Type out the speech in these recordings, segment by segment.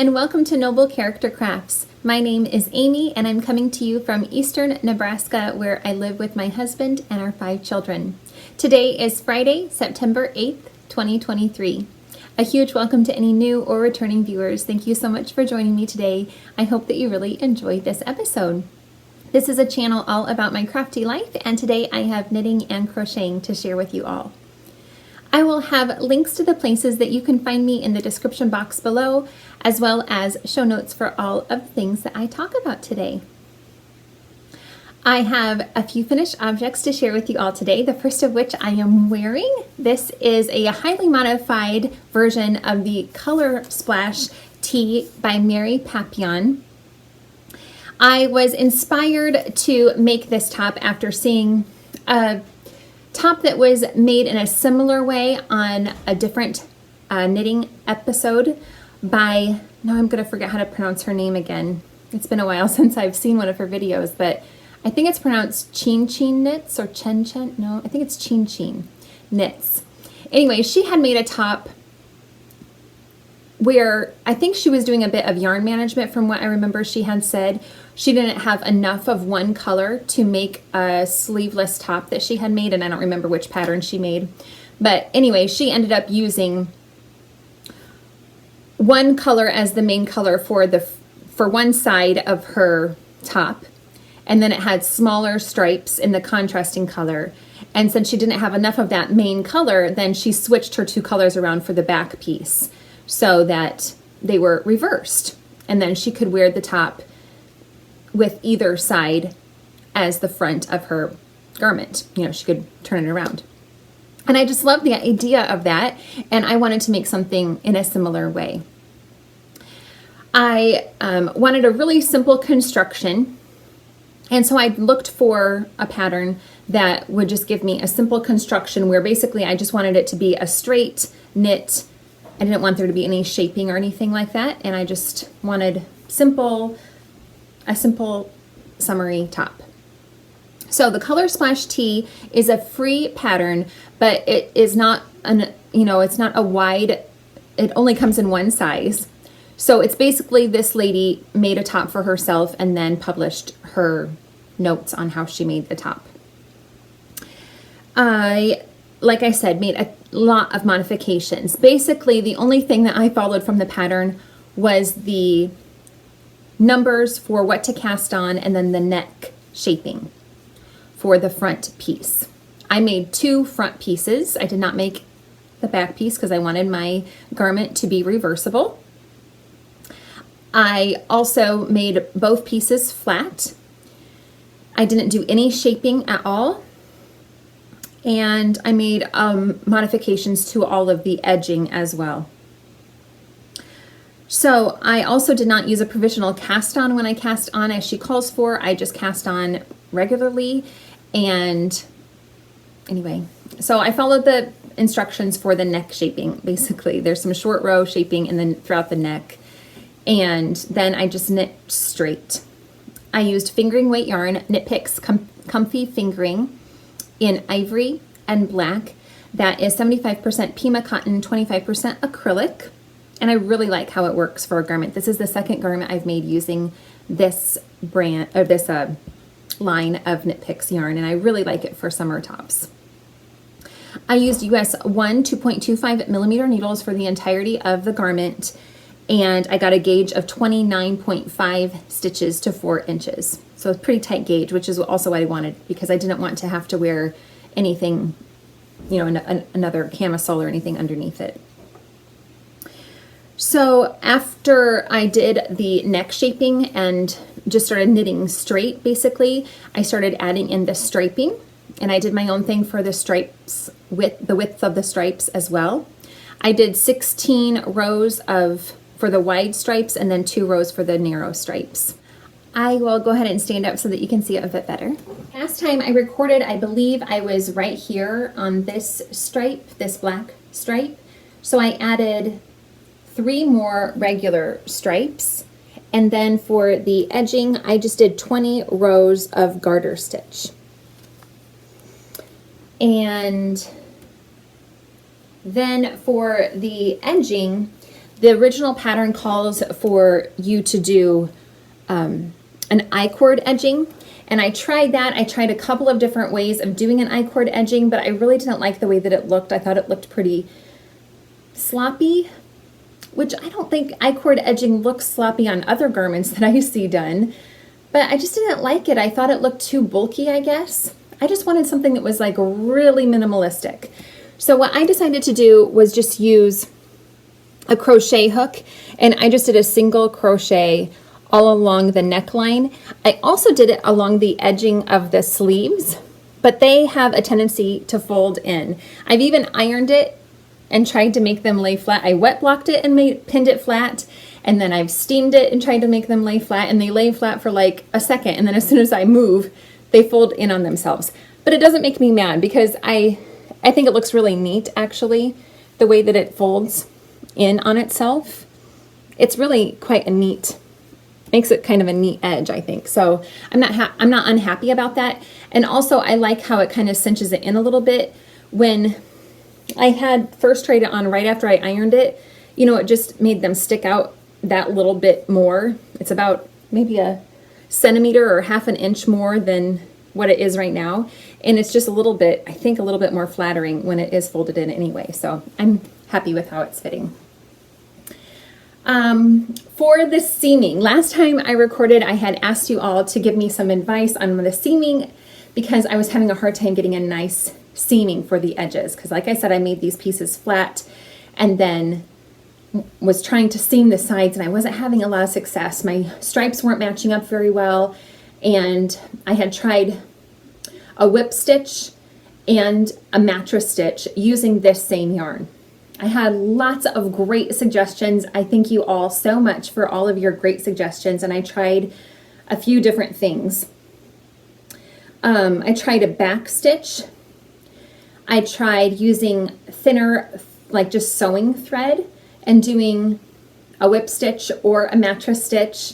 and welcome to Noble Character Crafts. My name is Amy and I'm coming to you from eastern Nebraska where I live with my husband and our 5 children. Today is Friday, September 8th, 2023. A huge welcome to any new or returning viewers. Thank you so much for joining me today. I hope that you really enjoyed this episode. This is a channel all about my crafty life, and today I have knitting and crocheting to share with you all. I will have links to the places that you can find me in the description box below, as well as show notes for all of the things that I talk about today. I have a few finished objects to share with you all today, the first of which I am wearing. This is a highly modified version of the Color Splash tee by Mary Papillon. I was inspired to make this top after seeing a top that was made in a similar way on a different knitting episode by, now I'm going to forget how to pronounce her name again. It's been a while since I've seen one of her videos, but I think it's pronounced Chin Chin Knits or Chen Chen. No, I think it's Chin Chin Knits. Anyway, she had made a top where I think she was doing a bit of yarn management. From what I remember, she had said she didn't have enough of one color to make a sleeveless top that she had made, and I don't remember which pattern she made. But anyway, she ended up using one color as the main color for one side of her top, and then it had smaller stripes in the contrasting color. And since she didn't have enough of that main color, then she switched her 2 colors around for the back piece so that they were reversed. And then she could wear the top with either side as the front of her garment. You know, she could turn it around. And I just love the idea of that, and I wanted to make something in a similar way. I wanted a really simple construction, and so I looked for a pattern that would just give me a simple construction where basically I just wanted it to be a straight knit. I didn't want there to be any shaping or anything like that, and I just wanted a simple summery top. So the Color Splash tee is a free pattern, but it is not it's not a wide, it only comes in one size. So it's basically this lady made a top for herself and then published her notes on how she made the top. I, like I said, made a lot of modifications. Basically, the only thing that I followed from the pattern was the numbers for what to cast on and then the neck shaping for the front piece. I made 2 front pieces. I did not make the back piece because I wanted my garment to be reversible. I also made both pieces flat. I didn't do any shaping at all. And I made modifications to all of the edging as well. So I also did not use a provisional cast on when I cast on as she calls for. I just cast on regularly. And anyway, so I followed the instructions for the neck shaping. Basically, there's some short row shaping and then throughout the neck. And then I just knit straight. I used fingering weight yarn, Knit Picks Comfy Fingering in Ivory and Black. That is 75% Pima cotton, 25% acrylic. And I really like how it works for a garment. This is the second garment I've made using this brand, or this line of Knit Picks yarn, and I really like it for summer tops. I used US 1 2.25 millimeter needles for the entirety of the garment, and I got a gauge of 29.5 stitches to 4 inches. So it's a pretty tight gauge, which is also what I wanted because I didn't want to have to wear anything, another camisole or anything underneath it. So after I did the neck shaping and just started knitting straight, basically, I started adding in the striping, and I did my own thing for the stripes, with the width of the stripes as well. I did 16 rows for the wide stripes and then 2 rows for the narrow stripes. I will go ahead and stand up so that you can see it a bit better. Last time I recorded, I believe I was right here on this stripe, this black stripe. So I added 3 more regular stripes, and then for the edging I just did 20 rows of garter stitch. And then for the edging, The original pattern calls for you to do an I-cord edging, and I tried that. I tried a couple of different ways of doing an I-cord edging, but I really didn't like the way that it looked. I thought it looked pretty sloppy, which I don't think I-cord edging looks sloppy on other garments that I see done, but I just didn't like it. I thought it looked too bulky, I guess. I just wanted something that was like really minimalistic. So what I decided to do was just use a crochet hook, and I just did a single crochet all along the neckline. I also did it along the edging of the sleeves, but they have a tendency to fold in. I've even ironed it and tried to make them lay flat. I wet blocked it and pinned it flat, and then I've steamed it and tried to make them lay flat, and they lay flat for like a second, and then as soon as I move, they fold in on themselves. But it doesn't make me mad because I think it looks really neat, actually, the way that it folds in on itself. It's really quite a neat, makes it kind of a neat edge, I think. So I'm not unhappy about that. And also I like how it kind of cinches it in a little bit. When I had first tried it on right after I ironed it, you know, it just made them stick out that little bit more. It's about maybe a centimeter or half an inch more than what it is right now. And it's just a little bit, I think a little bit more flattering when it is folded in anyway. So I'm happy with how it's fitting. For the seaming, last time I recorded, I had asked you all to give me some advice on the seaming because I was having a hard time getting a nice seaming for the edges. Because like I said, I made these pieces flat and then was trying to seam the sides and I wasn't having a lot of success. My stripes weren't matching up very well, and I had tried a whip stitch and a mattress stitch using this same yarn. I had lots of great suggestions. I thank you all so much for all of your great suggestions, and I tried a few different things. I tried a back stitch. I tried using thinner, like just sewing thread and doing a whip stitch or a mattress stitch,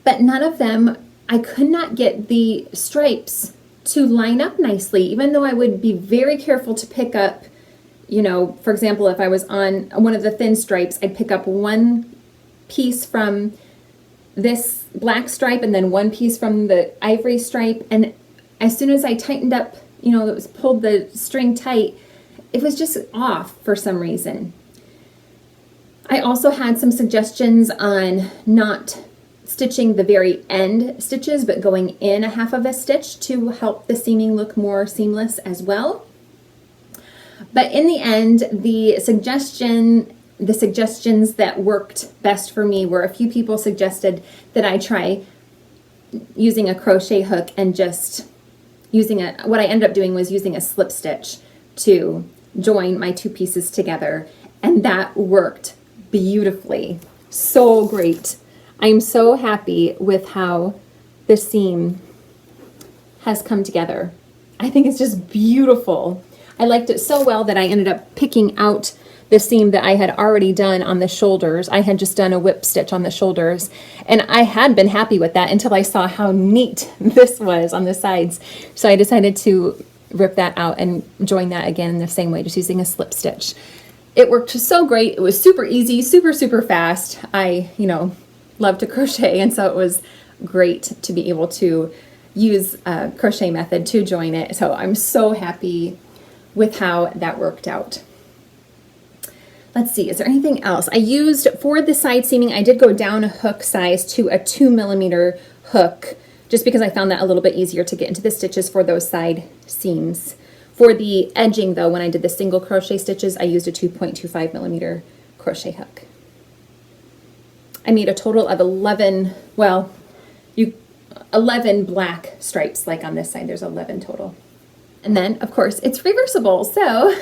but none of them, I could not get the stripes to line up nicely, even though I would be very careful to pick up, you know, for example, if I was on one of the thin stripes, I'd pick up one piece from this black stripe and then one piece from the ivory stripe, and as soon as I tightened up, you know, it was pulled the string tight, it was just off for some reason. I also had some suggestions on not stitching the very end stitches, but going in a half of a stitch to help the seaming look more seamless as well. But in the end, the suggestions that worked best for me were a few people suggested that I try using a crochet hook and just using what I ended up doing was using a slip stitch to join my two pieces together, and that worked beautifully. So great. I'm so happy with how the seam has come together. I think it's just beautiful. I liked it so well that I ended up picking out the seam that I had already done on the shoulders. I had just done a whip stitch on the shoulders, and I had been happy with that until I saw how neat this was on the sides. So I decided to rip that out and join that again in the same way, just using a slip stitch. It worked so great. It was super easy, super fast. I, you know, love to crochet, and so it was great to be able to use a crochet method to join it. So I'm so happy with how that worked out. Let's see, is there anything else? I used, for the side seaming, I did go down a hook size to a 2mm hook, just because I found that a little bit easier to get into the stitches for those side seams. For the edging though, when I did the single crochet stitches, I used a 2.25mm crochet hook. I made a total of 11 black stripes, like on this side, there's 11 total. And then, of course, it's reversible, so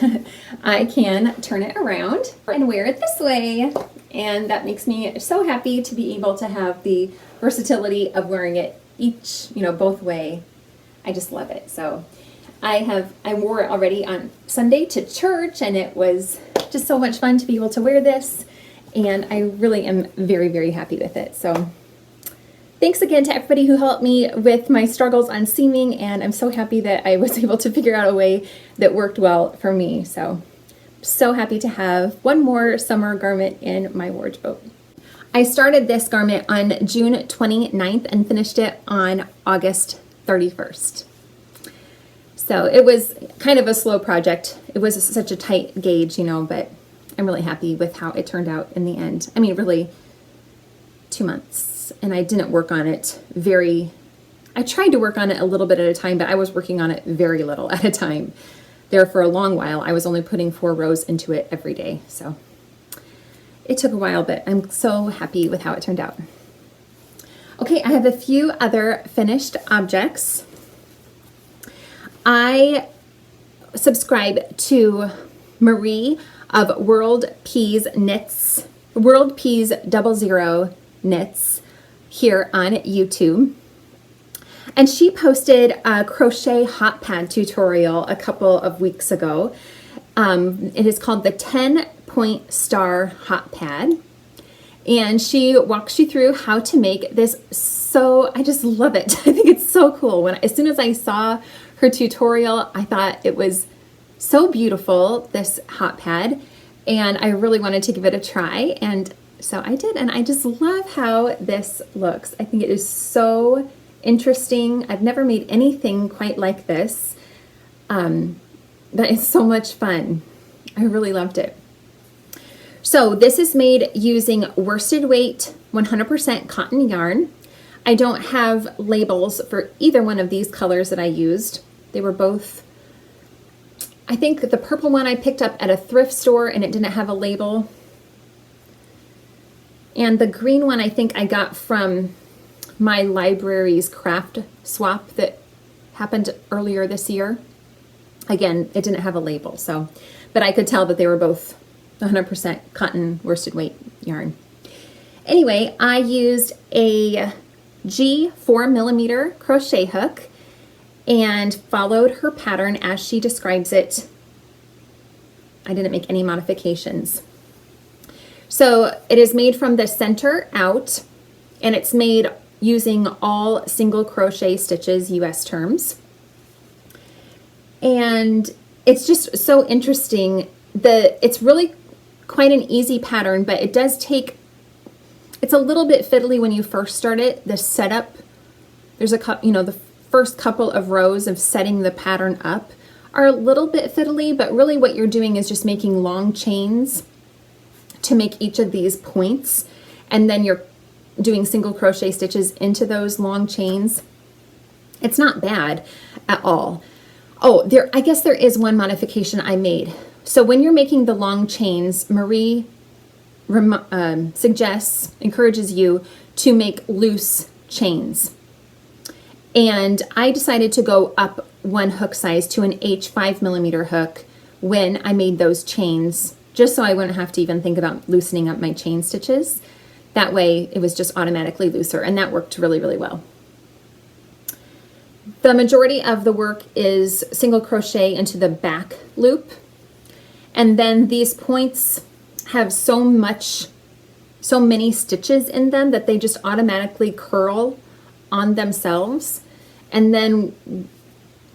I can turn it around and wear it this way. And that makes me so happy to be able to have the versatility of wearing it both way. I just love it. So I wore it already on Sunday to church, and it was just so much fun to be able to wear this. And I really am very, very happy with it. So thanks again to everybody who helped me with my struggles on seaming, and I'm so happy that I was able to figure out a way that worked well for me. So so happy to have one more summer garment in my wardrobe. I started this garment on June 29th and finished it on August 31st. So it was kind of a slow project. It was such a tight gauge, you know, but I'm really happy with how it turned out in the end. I mean, really 2 months, and I didn't work on it I tried to work on it a little bit at a time, but I was working on it very little at a time. There for a long while, I was only putting 4 rows into it every day. So it took a while, but I'm so happy with how it turned out. Okay, I have a few other finished objects. I subscribe to Marie of World Peas 00 Knits here on YouTube. And she posted a crochet hot pad tutorial a couple of weeks ago. It is called the 10-point star hot pad. And she walks you through how to make this. So I just love it. I think it's so cool. As soon as I saw her tutorial, I thought it was so beautiful, this hot pad, and I really wanted to give it a try. And so I did, and I just love how this looks. I think it is so interesting. I've never made anything quite like this. But it's so much fun. I really loved it. So this is made using worsted weight 100% cotton yarn. I don't have labels for either one of these colors that I used. They were both, I think the purple one I picked up at a thrift store and it didn't have a label. And the green one I think I got from my library's craft swap that happened earlier this year. Again, it didn't have a label, so, but I could tell that they were both 100% cotton worsted weight yarn. Anyway, I used a G 4mm crochet hook and followed her pattern as she describes it. I didn't make any modifications. So it is made from the center out, and it's made using all single crochet stitches, US terms. And it's just so interesting. It's really quite an easy pattern, but it does take, it's a little bit fiddly when you first start it. The setup, there's a couple, you know, the first couple of rows of setting the pattern up are a little bit fiddly, but really what you're doing is just making long chains to make each of these points, and then you're doing single crochet stitches into those long chains. It's not bad at all. Oh, I guess there is one modification I made. So when you're making the long chains, Marie encourages you to make loose chains. And I decided to go up one hook size to an H 5mm hook when I made those chains, just so I wouldn't have to even think about loosening up my chain stitches. That way it was just automatically looser, and that worked really, really well. The majority of the work is single crochet into the back loop, and then these points have so many stitches in them that they just automatically curl on themselves. And then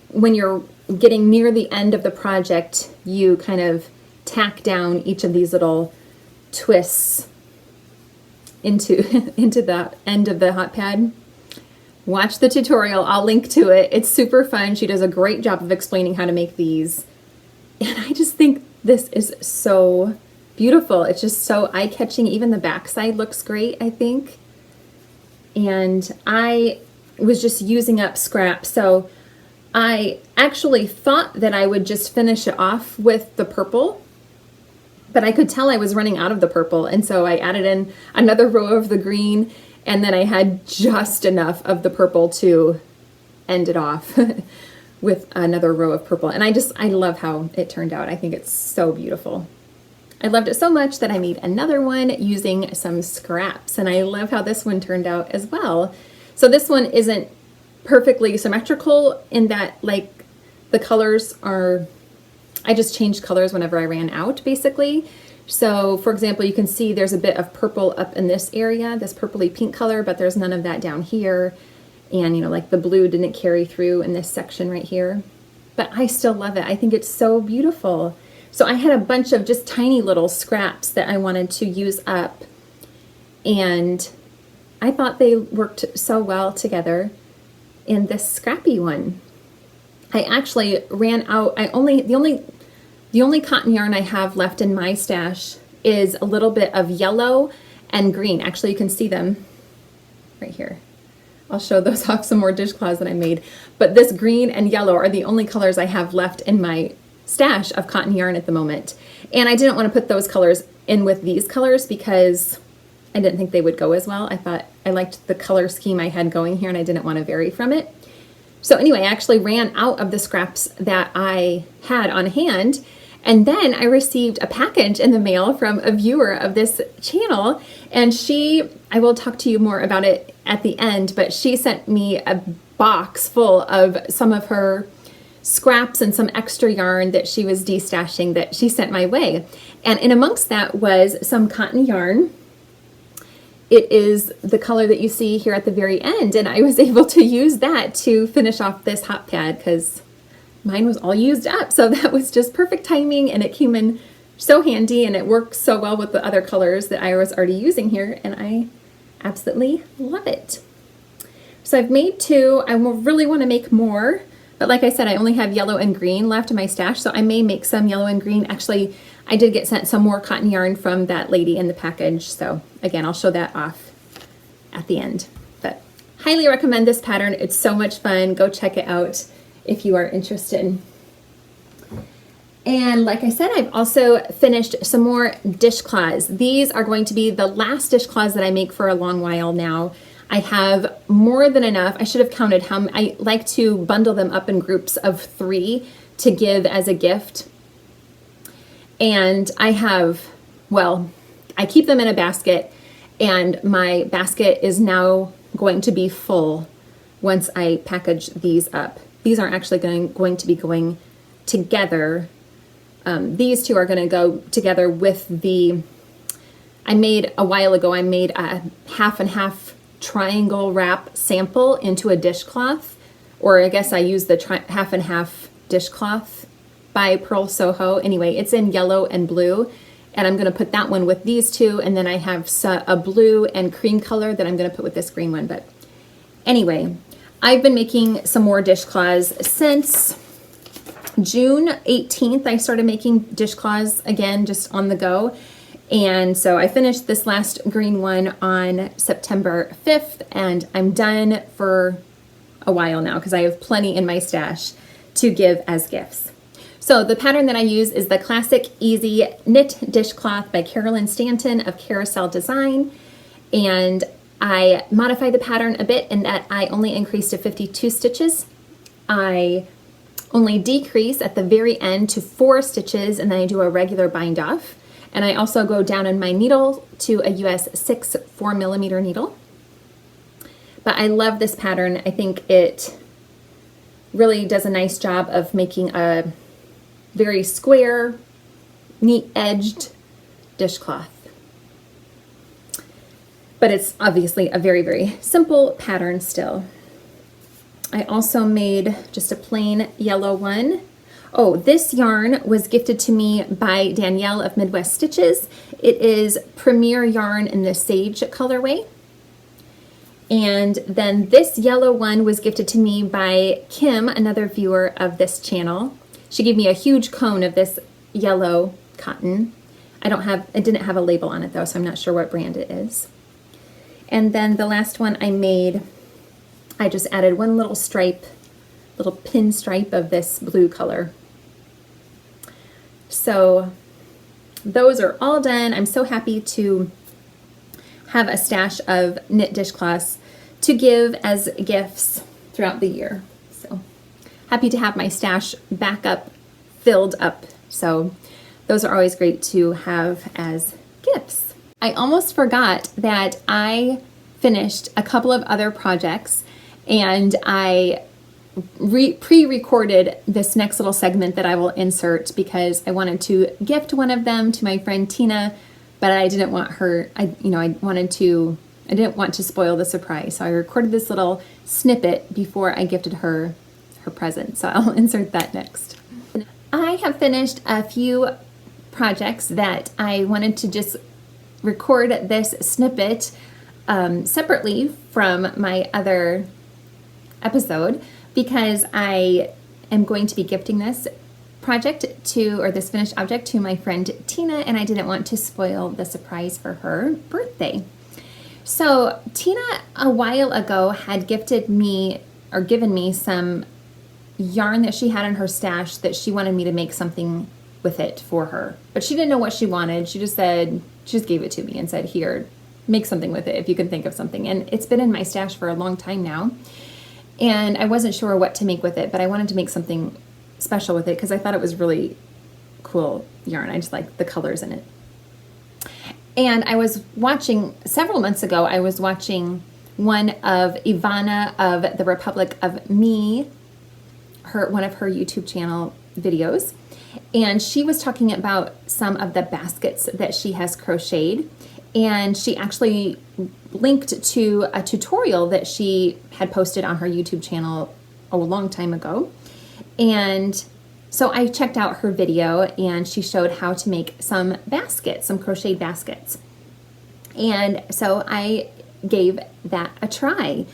when you're getting near the end of the project, you kind of tack down each of these little twists into the end of the hot pad. Watch the tutorial, I'll link to it. It's super fun. She does a great job of explaining how to make these. And I just think this is so beautiful. It's just so eye-catching. Even the backside looks great, I think. And I was just using up scrap, so I actually thought that I would just finish it off with the purple, but I could tell I was running out of the purple, and so I added in another row of the green, and then I had just enough of the purple to end it off with another row of purple. And I love how it turned out. I think it's so beautiful. I loved it so much that I made another one using some scraps, and I love how this one turned out as well. So this one isn't perfectly symmetrical in that, like, the colors are, I just changed colors whenever I ran out, basically. So for example, you can see there's a bit of purple up in this area, this purpley pink color, but there's none of that down here. And, you know, like the blue didn't carry through in this section right here. But I still love it. I think it's so beautiful. So I had a bunch of just tiny little scraps that I wanted to use up, and I thought they worked so well together in this Scrappy one. I actually ran out. The only cotton yarn I have left in my stash is a little bit of yellow and green. Actually, you can see them right here. I'll show those off, some more dishcloths that I made. But this green and yellow are the only colors I have left in my stash of cotton yarn at the moment. And I didn't want to put those colors in with these colors because I didn't think they would go as well. I thought I liked the color scheme I had going here and I didn't want to vary from it. So anyway, I actually ran out of the scraps that I had on hand, and then I received a package in the mail from a viewer of this channel, and I will talk to you more about it at the end, but she sent me a box full of some of her scraps and some extra yarn that she was destashing that she sent my way. And in amongst that was some cotton yarn. It is the color that you see here at the very end, and I was able to use that to finish off this hot pad because mine was all used up. So that was just perfect timing, and it came in so handy, and it works so well with the other colors that I was already using here, and I absolutely love it. So I've made 2. I will really want to make more, but like I said, I only have yellow and green left in my stash, so I may make some yellow and green. Actually, I did get sent some more cotton yarn from that lady in the package, so again, I'll show that off at the end. But highly recommend this pattern. It's so much fun. Go check it out if you are interested. And like I said, I've also finished some more dishcloths. These are going to be the last dishcloths that I make for a long while now. I have more than enough. I should have counted how I like to bundle them up in groups of 3 to give as a gift. And I have, well, I keep them in a basket, and my basket is now going to be full once I package these up. These aren't actually going to be going together. These 2 are going to go together with I made a while ago, I made a half and half triangle wrap sample into a dishcloth, or I guess I used the half and half dishcloth by Pearl Soho. Anyway, it's in yellow and blue, and I'm going to put that one with these 2, and then I have a blue and cream color that I'm going to put with this green one. But anyway, I've been making some more dishcloths since June 18th. I started making dishcloths again, just on the go. And so I finished this last green one on September 5th, and I'm done for a while now because I have plenty in my stash to give as gifts. So the pattern that I use is the Classic Easy Knit Dishcloth by Carolyn Stanton of Caroselle Design. And I modified the pattern a bit in that I only increased to 52 stitches. I only decrease at the very end to 4 stitches, and then I do a regular bind off. And I also go down in my needle to a US 6 4mm needle. But I love this pattern. I think it really does a nice job of making a very square, neat edged dishcloth. But it's obviously a very, very simple pattern still. I also made just a plain yellow one. Oh, this yarn was gifted to me by Danielle of Midwest Stitches. It is Premier yarn in the Sage colorway. And then this yellow one was gifted to me by Kim, another viewer of this channel. She gave me a huge cone of this yellow cotton. I didn't have a label on it though, so I'm not sure what brand it is. And then the last one I made, I just added one little stripe, little pin stripe of this blue color. So those are all done. I'm so happy to have a stash of knit dishcloths to give as gifts throughout the year. So happy to have my stash back up, filled up. So those are always great to have as gifts. I almost forgot that I finished a couple of other projects, and I pre-recorded this next little segment that I will insert because I wanted to gift one of them to my friend Tina, but I didn't want her, I didn't want to spoil the surprise. So I recorded this little snippet before I gifted her her present. So I'll insert that next. I have finished a few projects that I wanted to just record this snippet separately from my other episode, because I am going to be gifting this project or this finished object to my friend Tina, and I didn't want to spoil the surprise for her birthday. So Tina a while ago had gifted me or given me some yarn that she had in her stash that she wanted me to make something with it for her, but she didn't know what she wanted. She just gave it to me and said, here, make something with it if you can think of something. And it's been in my stash for a long time now, and I wasn't sure what to make with it, but I wanted to make something special with it because I thought it was really cool yarn. I just like the colors in it. And I was watching, several months ago, I was watching one of Ivana of the Republic of Me, one of her YouTube channel videos. And she was talking about some of the baskets that she has crocheted. And she actually linked to a tutorial that she had posted on her YouTube channel a long time ago. And so I checked out her video, and she showed how to make some baskets, some crocheted baskets. And so I gave that a try.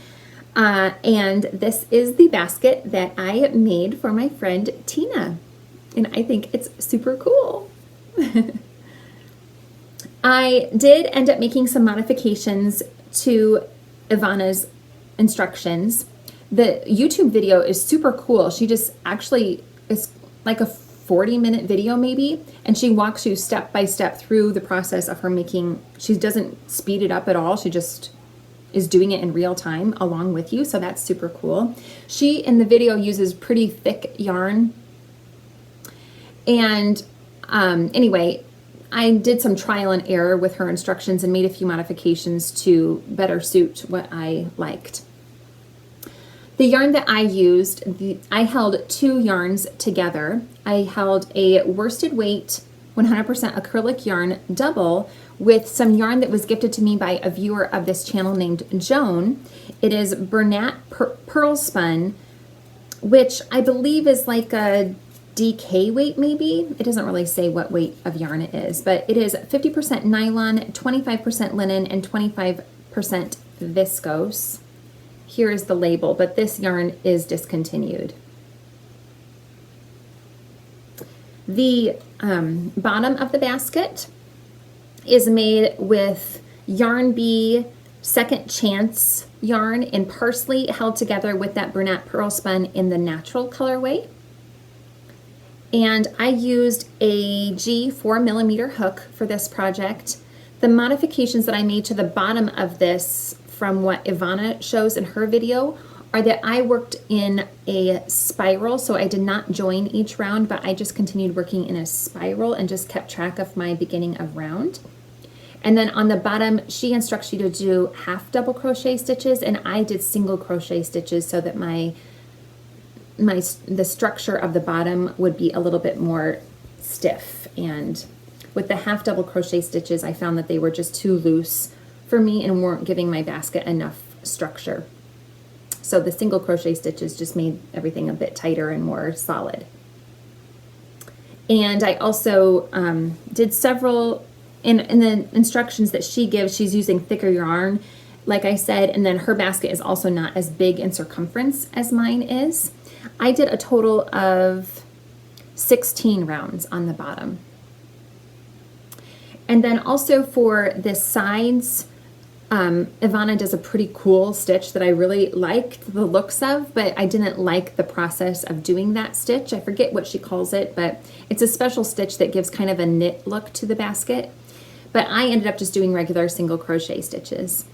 And this is the basket that I made for my friend Tina. And I think it's super cool. I did end up making some modifications to Ivana's instructions. The YouTube video is super cool. She just actually, it's like a 40-minute video maybe, and she walks you step by step through the process of her making. She doesn't speed it up at all. She just is doing it in real time along with you, so that's super cool. She, in the video, uses pretty thick yarn. And anyway, I did some trial and error with her instructions and made a few modifications to better suit what I liked. The yarn that I used, I held two yarns together. I held a worsted weight 100% acrylic yarn double with some yarn that was gifted to me by a viewer of this channel named Joan. It is Bernat Pearlspun, which I believe is like a DK weight maybe. It doesn't really say what weight of yarn it is, but it is 50% nylon, 25% linen, and 25% viscose. Here is the label, but this yarn is discontinued. The bottom of the basket is made with Yarn Bee Second Chance yarn in Parsley, held together with that Bernat Pearlspun in the natural colorway. And I used a G 4mm hook for this project. The modifications that I made to the bottom of this from what Ivana shows in her video are that I worked in a spiral, so I did not join each round, but I just continued working in a spiral and just kept track of my beginning of round. And then on the bottom, she instructs you to do half double crochet stitches, and I did single crochet stitches so that the structure of the bottom would be a little bit more stiff. And with the half double crochet stitches, I found that they were just too loose for me and weren't giving my basket enough structure. So the single crochet stitches just made everything a bit tighter and more solid. And I also did several, in the instructions that she gives, she's using thicker yarn, like I said, and then her basket is also not as big in circumference as mine is. I did a total of 16 rounds on the bottom. And then also for the sides, Ivana does a pretty cool stitch that I really liked the looks of, but I didn't like the process of doing that stitch. I forget what she calls it, but it's a special stitch that gives kind of a knit look to the basket. But I ended up just doing regular single crochet stitches.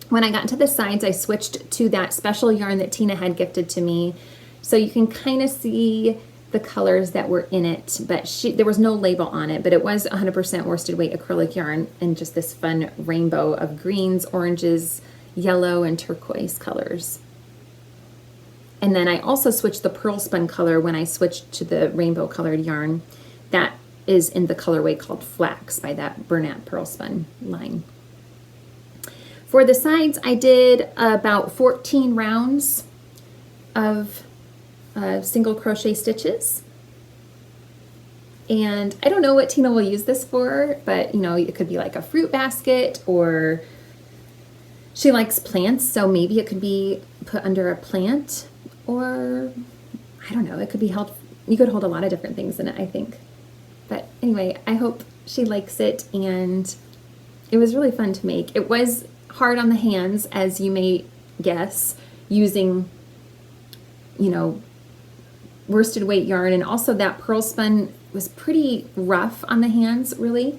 When I got to the sides, I switched to that special yarn that Tina had gifted to me. So you can kind of see the colors that were in it, but there was no label on it, but it was 100% worsted weight acrylic yarn and just this fun rainbow of greens, oranges, yellow, and turquoise colors. And then I also switched the pearl spun color when I switched to the rainbow colored yarn. That is in the colorway called Flax by that Bernat Pearlspun line. For the sides, I did about 14 rounds of single crochet stitches. And I don't know what Tina will use this for, but you know, it could be like a fruit basket, or she likes plants, so maybe it could be put under a plant, or I don't know, it could be held, you could hold a lot of different things in it, I think. But anyway, I hope she likes it, and it was really fun to make. It was hard on the hands, as you may guess, using, you know, worsted weight yarn, and also that pearl spun was pretty rough on the hands, really.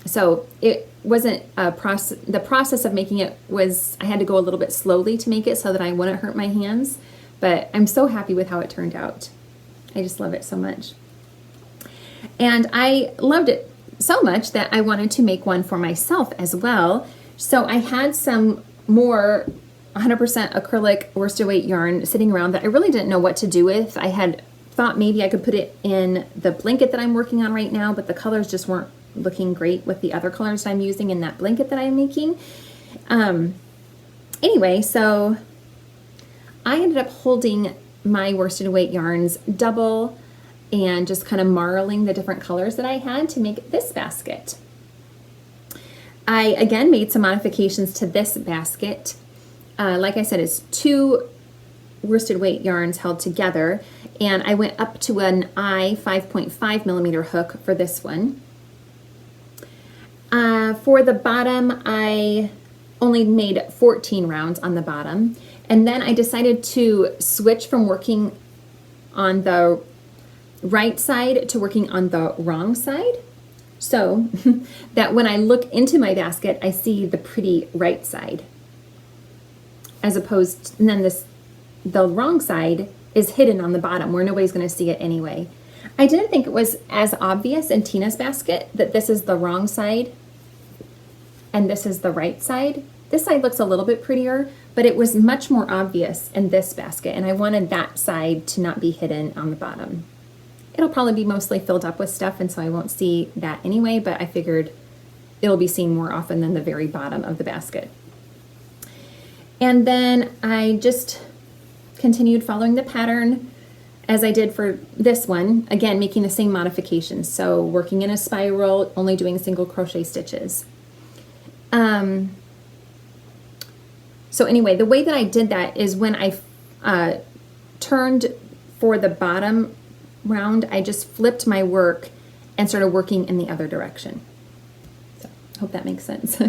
So it wasn't a process. The process of making it was, I had to go a little bit slowly to make it so that I wouldn't hurt my hands, but I'm so happy with how it turned out. I just love it so much. And I loved it so much that I wanted to make one for myself as well. So I had some more 100% acrylic worsted weight yarn sitting around that I really didn't know what to do with. I had thought maybe I could put it in the blanket that I'm working on right now, but the colors just weren't looking great with the other colors I'm using in that blanket that I'm making. Anyway, so I ended up holding my worsted weight yarns double and just kind of marling the different colors that I had to make this basket. I again made some modifications to this basket. Like I said, it's 2 worsted weight yarns held together, and I went up to an I 5.5 millimeter hook for this one. For the bottom, I only made 14 rounds on the bottom, and then I decided to switch from working on the right side to working on the wrong side, so that when I look into my basket, I see the pretty right side, as opposed to, and then the wrong side is hidden on the bottom where nobody's going to see it anyway. I didn't think it was as obvious in Tina's basket that this is the wrong side and this is the right side. This side looks a little bit prettier, but it was much more obvious in this basket, and I wanted that side to not be hidden on the bottom. It'll probably be mostly filled up with stuff, and so I won't see that anyway, but I figured it'll be seen more often than the very bottom of the basket. And then I just continued following the pattern as I did for this one, again making the same modifications, so working in a spiral, only doing single crochet stitches. So anyway, the way that I did that is when I turned for the bottom round, I just flipped my work and started working in the other direction. So I hope that makes sense.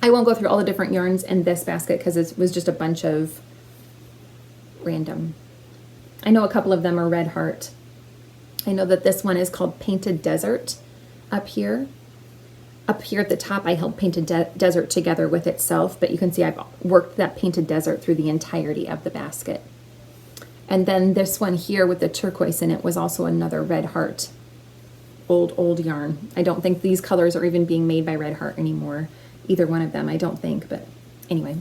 I won't go through all the different yarns in this basket because it was just a bunch of random. I know a couple of them are Red Heart. I know that this one is called Painted Desert up here. Up here at the top, I held Painted Desert together with itself, but you can see I've worked that Painted Desert through the entirety of the basket. And then this one here with the turquoise in it was also another Red Heart, old yarn. I don't think these colors are even being made by Red Heart anymore, either one of them, I don't think, but anyway.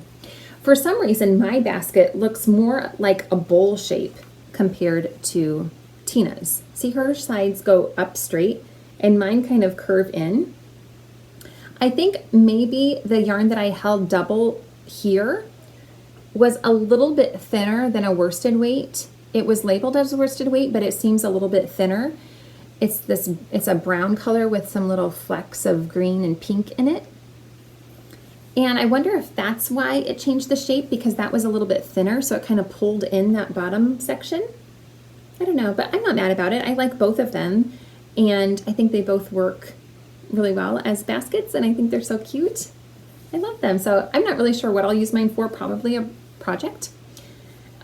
For some reason, my basket looks more like a bowl shape compared to Tina's. See, her sides go up straight and mine kind of curve in. I think maybe the yarn that I held double here was a little bit thinner than a worsted weight. It was labeled as a worsted weight, but it seems a little bit thinner. It's a brown color with some little flecks of green and pink in it. And I wonder if that's why it changed the shape, because that was a little bit thinner, so it kind of pulled in that bottom section. I don't know, but I'm not mad about it. I like both of them, and I think they both work really well as baskets, and I think they're so cute. I love them. So I'm not really sure what I'll use mine for, probably a project,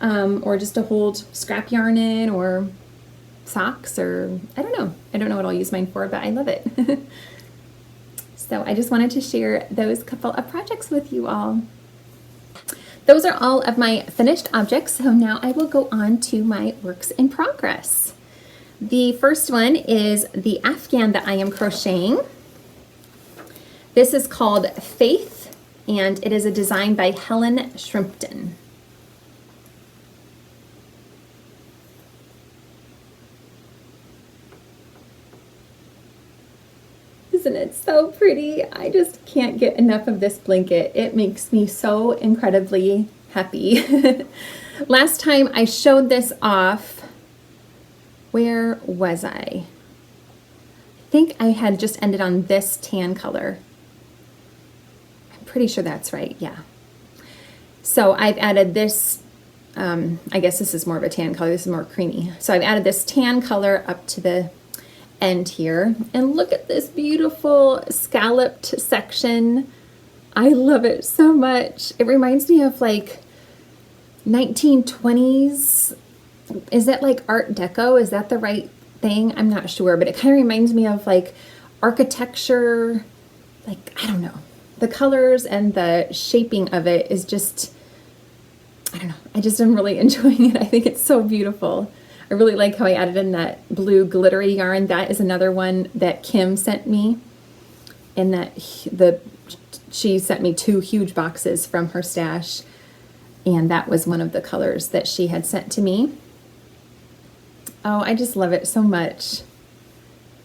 or just to hold scrap yarn in, or socks, or I don't know. I don't know what I'll use mine for, but I love it. So I just wanted to share those couple of projects with you all. Those are all of my finished objects, so now I will go on to my works in progress. The first one is the afghan that I am crocheting. This is called Faith, and it is a design by Helen Shrimpton. Isn't it so pretty? I just can't get enough of this blanket. It makes me so incredibly happy. Last time I showed this off, Where was I? I think I had just ended on this tan color. I'm pretty sure that's right, yeah. So I've added this, I guess this is more of a tan color, this is more creamy. So I've added this tan color up to the end here. And look at this beautiful scalloped section. I love it so much. It reminds me of like 1920s. Is that like Art Deco? Is that the right thing? I'm not sure, but it kind of reminds me of like architecture, like, I don't know. The colors and the shaping of it is just, I don't know. I just am really enjoying it. I think it's so beautiful. I really like how I added in that blue glittery yarn. That is another one that Kim sent me, and that she sent me 2 huge boxes from her stash, and that was one of the colors that she had sent to me. Oh, I just love it so much.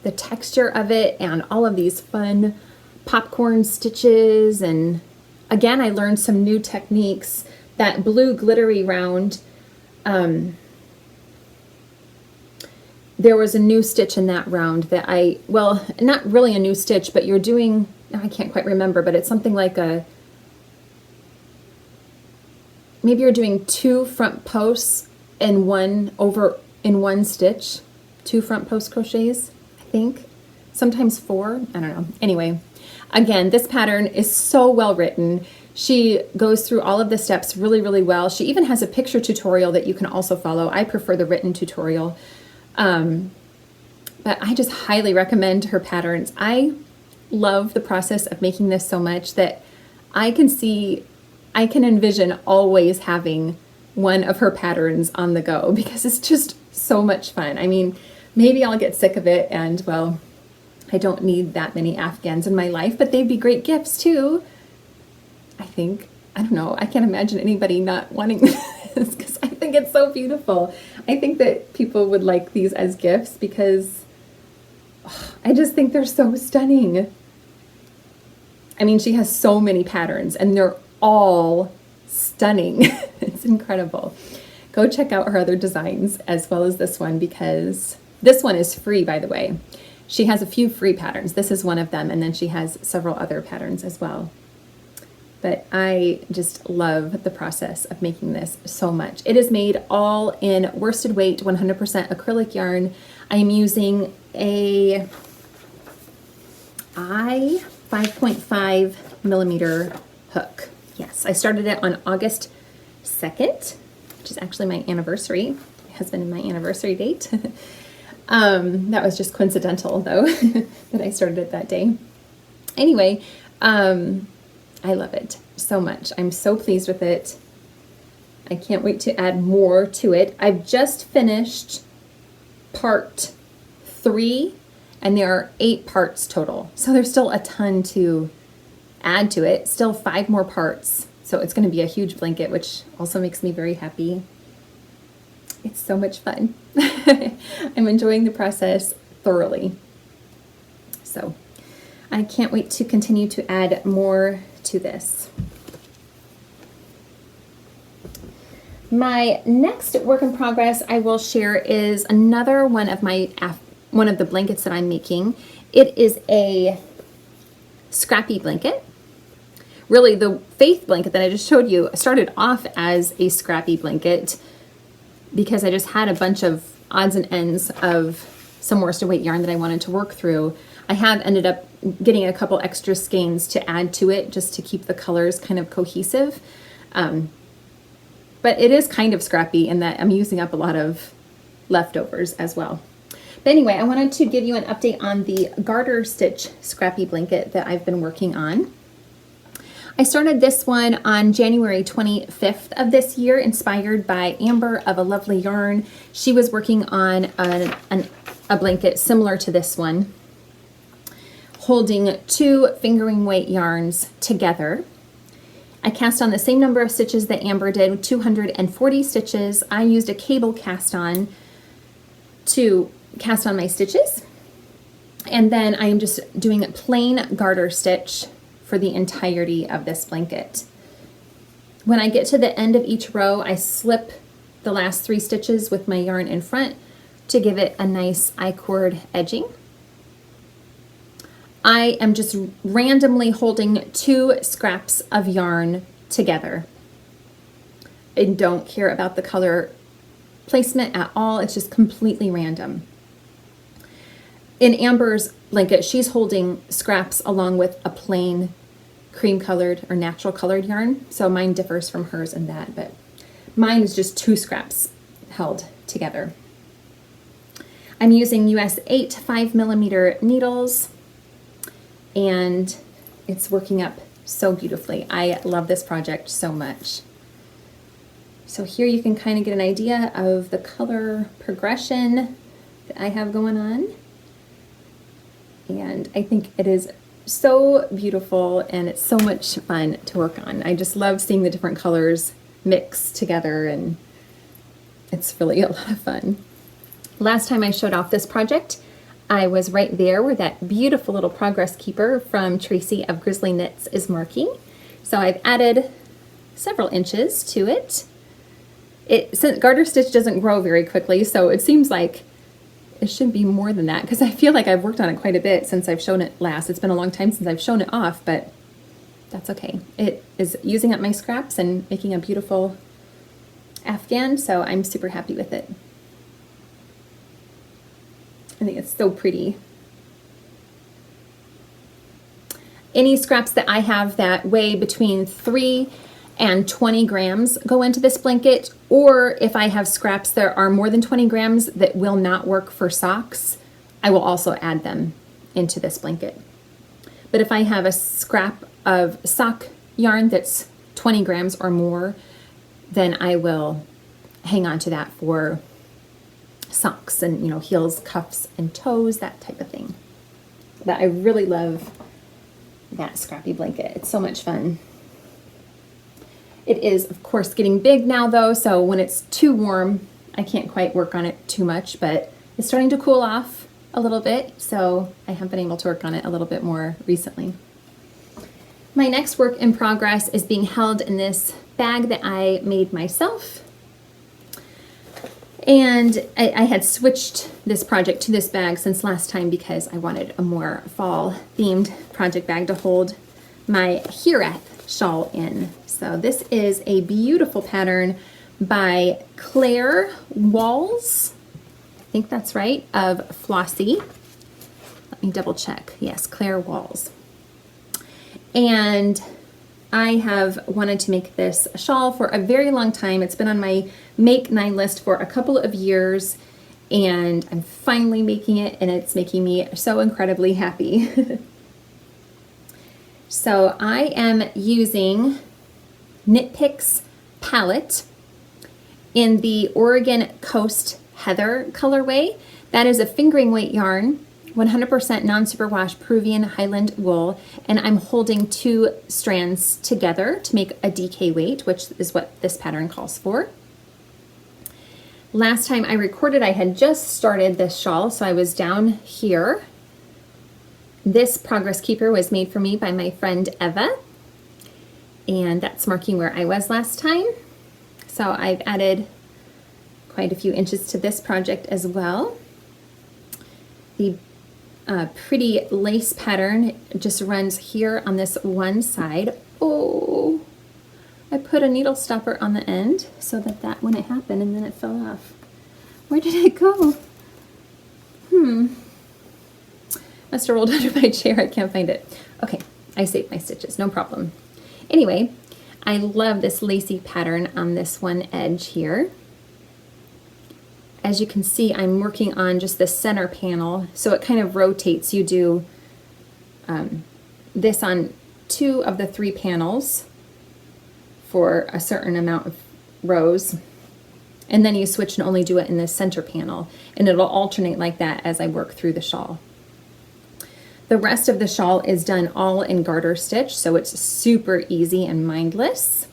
The texture of it and all of these fun popcorn stitches, and again, I learned some new techniques. That blue glittery round, there was a new stitch in that round that well, not really a new stitch, but you're doing, I can't quite remember, but it's something like maybe you're doing 2 front posts and one stitch, 2 front post crochets, I think, sometimes 4, I don't know. Anyway, again, this pattern is so well written. She goes through all of the steps really, really well. She even has a picture tutorial that you can also follow. I prefer the written tutorial. But I just highly recommend her patterns. I love the process of making this so much that I can envision always having one of her patterns on the go, because it's just so much fun. I mean, maybe I'll get sick of it and, well, I don't need that many Afghans in my life, but they'd be great gifts too. I think, I don't know, I can't imagine anybody not wanting this, because I think it's so beautiful. I think that people would like these as gifts because I just think they're so stunning. I mean, she has so many patterns and they're all stunning. It's incredible. Go check out her other designs as well as this one, because this one is free, by the way. She has a few free patterns. This is one of them, and then she has several other patterns as well. But I just love the process of making this so much. It is made all in worsted weight 100% acrylic yarn. I am using a 5.5 millimeter hook. Yes, I started it on August 2nd, which is actually my anniversary. My husband and my anniversary date. That was just coincidental, though, that I started it that day. Anyway, I love it so much. I'm so pleased with it. I can't wait to add more to it. I've just finished part 3, and there are 8 parts total. So there's still a ton to add to it. Still 5 more parts. So it's going to be a huge blanket, which also makes me very happy. It's so much fun. I'm enjoying the process thoroughly. So I can't wait to continue to add more to this. My next work in progress I will share is another one of the blankets that I'm making. It is a Scrappy blanket. Really, the Faith blanket that I just showed you started off as a Scrappy blanket because I just had a bunch of odds and ends of some worsted weight yarn that I wanted to work through. I have ended up getting a couple extra skeins to add to it just to keep the colors kind of cohesive. But it is kind of scrappy in that I'm using up a lot of leftovers as well. But anyway, I wanted to give you an update on the garter stitch Scrappy blanket that I've been working on. I started this one on January 25th of this year, inspired by Amber of A Lovely Yarn. She was working on a blanket similar to this one, holding 2 fingering weight yarns together. I cast on the same number of stitches that Amber did, 240 stitches. I used a cable cast on to cast on my stitches. And then I am just doing a plain garter stitch for the entirety of this blanket. When I get to the end of each row, I slip the last 3 stitches with my yarn in front, to give it a nice I-cord edging. I am just randomly holding 2 scraps of yarn together. I don't care about the color placement at all. It's just completely random. In Amber's blanket, she's holding scraps along with a plain cream colored or natural colored yarn. So mine differs from hers in that, but mine is just 2 scraps held together. I'm using US 8 5mm needles, and it's working up so beautifully. I love this project so much. So here you can kind of get an idea of the color progression that I have going on. And I think it is so beautiful and it's so much fun to work on. I just love seeing the different colors mix together, and it's really a lot of fun. Last time I showed off this project, I was right there where that beautiful little progress keeper from Tracy of Grizzly Knits is marking. So I've added several inches to it. Since garter stitch doesn't grow very quickly, so it seems like it should be more than that, because I feel like I've worked on it quite a bit since I've shown it last. It's been a long time since I've shown it off, but that's okay. It is using up my scraps and making a beautiful afghan, so I'm super happy with it. I think it's so pretty. Any scraps that I have that weigh between 3 and 20 grams go into this blanket, or if I have scraps that are more than 20 grams that will not work for socks, I will also add them into this blanket. But if I have a scrap of sock yarn that's 20 grams or more, then I will hang on to that for socks and, you know, heels, cuffs, and toes, that type of thing. But I really love that Scrappy blanket. It's so much fun. It is, of course, getting big now though, so when it's too warm, I can't quite work on it too much, but it's starting to cool off a little bit, so I have been able to work on it a little bit more recently. My next work in progress is being held in this bag that I made myself. And I had switched this project to this bag since last time because I wanted a more fall themed project bag to hold my Hiraeth shawl in. So this is a beautiful pattern by Claire Walls, I think that's right, of Flossie. Let me double check. Yes, Claire Walls. And I have wanted to make this shawl for a very long time. It's been on my Make 9 list for a couple of years, and I'm finally making it, and it's making me so incredibly happy. So I am using Knit Picks palette in the Oregon Coast Heather colorway. That is a fingering weight yarn, 100% non-superwash Peruvian Highland wool, and I'm holding 2 strands together to make a DK weight, which is what this pattern calls for. Last time I recorded, I had just started this shawl, so I was down here. This progress keeper was made for me by my friend Eva, and that's marking where I was last time. So I've added quite a few inches to this project as well. The pretty lace pattern just runs here on this one side. Oh, I put a needle stopper on the end so that wouldn't happen, and then it fell off. Where did it go? Must have rolled under my chair. I can't find it. Okay, I saved my stitches, no problem. Anyway, I love this lacy pattern on this one edge here. As you can see, I'm working on just the center panel, so it kind of rotates. You do this on 2 of the 3 panels for a certain amount of rows, and then you switch and only do it in the center panel, and it'll alternate like that as I work through the shawl. The rest of the shawl is done all in garter stitch, so it's super easy and mindless.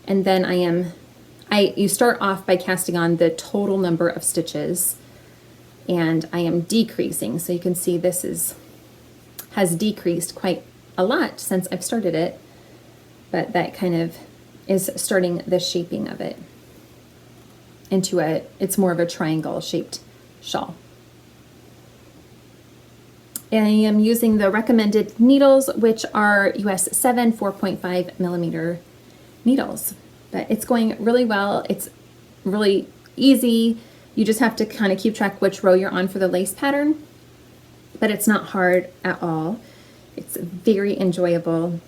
And then you start off by casting on the total number of stitches, and I am decreasing. So you can see this has decreased quite a lot since I've started it, but that kind of is starting the shaping of it into it's more of a triangle shaped shawl. I am using the recommended needles, which are US 7 4.5 millimeter needles, but it's going really well. It's really easy. You just have to kind of keep track which row you're on for the lace pattern, but it's not hard at all. It's very enjoyable.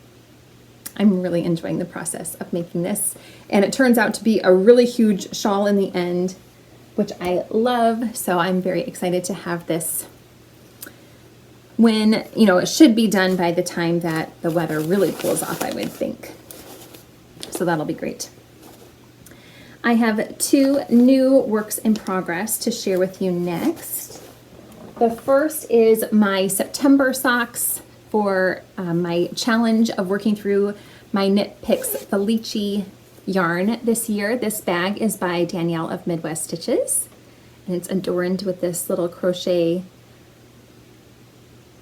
I'm really enjoying the process of making this, and it turns out to be a really huge shawl in the end, which I love. So I'm very excited to have this when, you know, it should be done by the time that the weather really cools off, I would think. So that'll be great. I have 2 new works in progress to share with you next. The first is my September socks for my challenge of working through my Knit Picks Felici yarn this year. This bag is by Danielle of Midwest Stitches, and it's adorned with this little crochet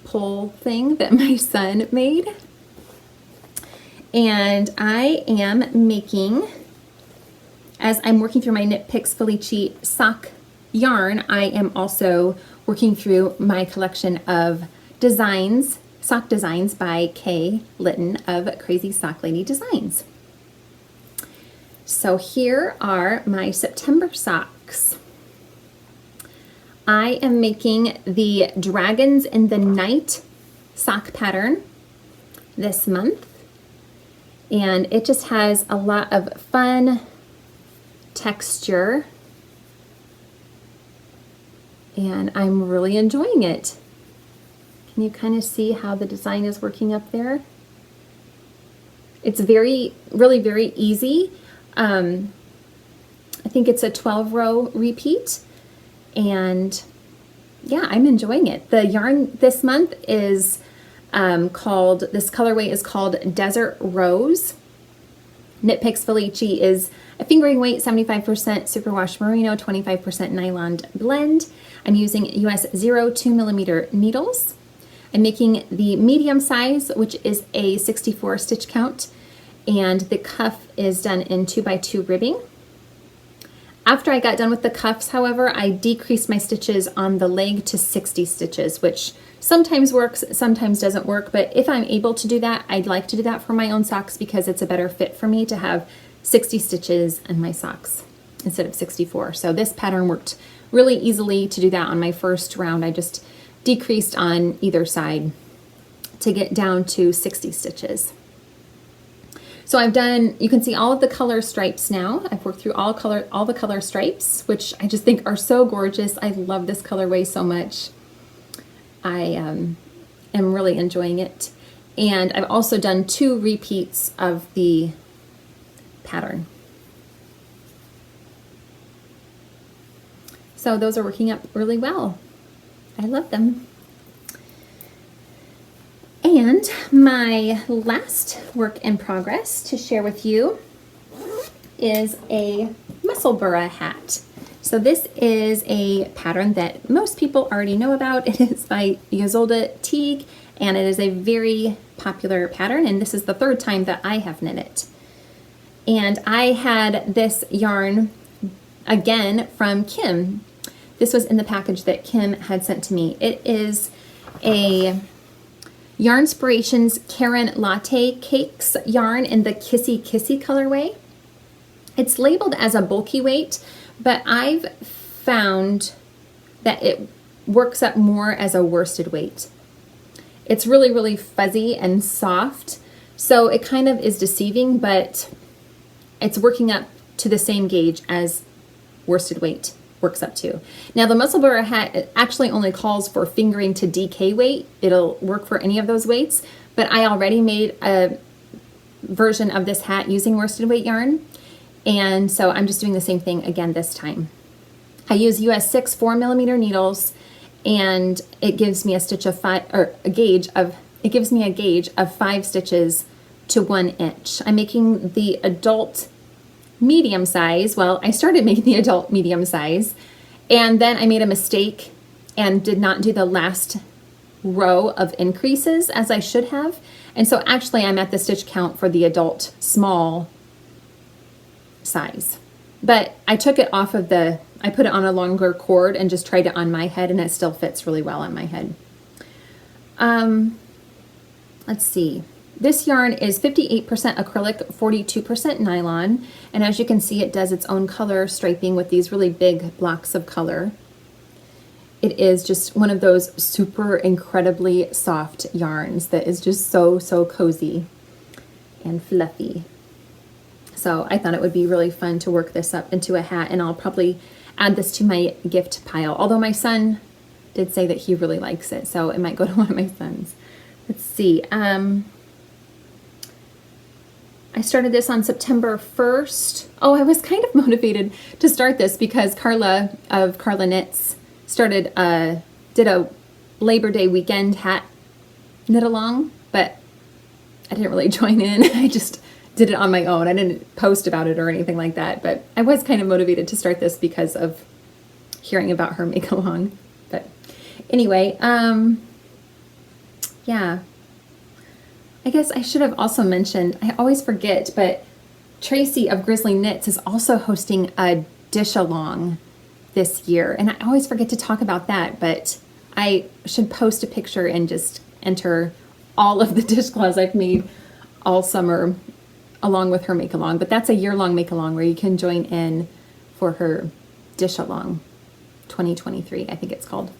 pole thing that my son made. And I am making, as I'm working through my Knit Picks Felici sock yarn, I am also working through my collection of designs, sock designs by Kay Litton of Crazy Sock Lady Designs. So here are my September socks. I am making the Dragons in the Night sock pattern this month, and it just has a lot of fun texture, and I'm really enjoying it. Can you kind of see how the design is working up there? It's really very easy. I think it's a 12 row repeat, and yeah, I'm enjoying it. The yarn this month is this colorway is called Desert Rose. Knit Picks Felici is a fingering weight, 75% superwash merino, 25% nylon blend. I'm using US 0.2 millimeter needles. I'm making the medium size, which is a 64 stitch count, and the cuff is done in 2x2 ribbing. After I got done with the cuffs, however, I decreased my stitches on the leg to 60 stitches, which sometimes works, sometimes doesn't work, but if I'm able to do that, I'd like to do that for my own socks because it's a better fit for me to have 60 stitches in my socks instead of 64. So this pattern worked really easily to do that on my first round. I just decreased on either side to get down to 60 stitches. So I've done, you can see all of the color stripes now. I've worked through all the color stripes, which I just think are so gorgeous. I love this colorway so much. I am really enjoying it. And I've also done 2 repeats of the pattern. So those are working up really well. I love them. And my last work in progress to share with you is a Musselburgh hat. So this is a pattern that most people already know about. It is by Ysolda Teague, and it is a very popular pattern, and this is the 3rd time that I have knit it. And I had this yarn again from Kim. This was in the package that Kim had sent to me. It is a Yarnspirations Karen Latte Cakes yarn in the Kissy Kissy colorway. It's labeled as a bulky weight, but I've found that it works up more as a worsted weight. It's really fuzzy and soft, so it kind of is deceiving, but it's working up to the same gauge as worsted weight works up to. Now the Musselburgh hat actually only calls for fingering to DK weight. It'll work for any of those weights, but I already made a version of this hat using worsted weight yarn, and so I'm just doing the same thing again this time. I use US 6 4 millimeter needles, and it gives me a stitch of 5, or a gauge of, it gives me a gauge of 5 stitches to 1 inch. I'm making the adult medium size. Well, I started making the adult medium size, and then I made a mistake and did not do the last row of increases as I should have. And so actually I'm at the stitch count for the adult small size, but I took it off of the I put it on a longer cord and just tried it on my head, and it still fits really well on my head. Let's see. This yarn is 58% acrylic, 42% nylon, and as you can see, it does its own color striping with these really big blocks of color. It is just one of those super incredibly soft yarns that is just so cozy and fluffy. So I thought it would be really fun to work this up into a hat, and I'll probably add this to my gift pile. Although my son did say that he really likes it, so it might go to one of my sons. Let's see. I started this on September 1st. Oh, I was kind of motivated to start this because Carla of Carla Knits did a Labor Day weekend hat knit along, but I didn't really join in. I just did it on my own. I didn't post about it or anything like that, but I was kind of motivated to start this because of hearing about her make along. But anyway, yeah. I guess I should have also mentioned, I always forget, but Tracy of Grizzly Knits is also hosting a dish along this year, and I always forget to talk about that, but I should post a picture and just enter all of the dishcloths I've made all summer along with her make along. But that's a year-long make along where you can join in for her dish along 2023, I think it's called.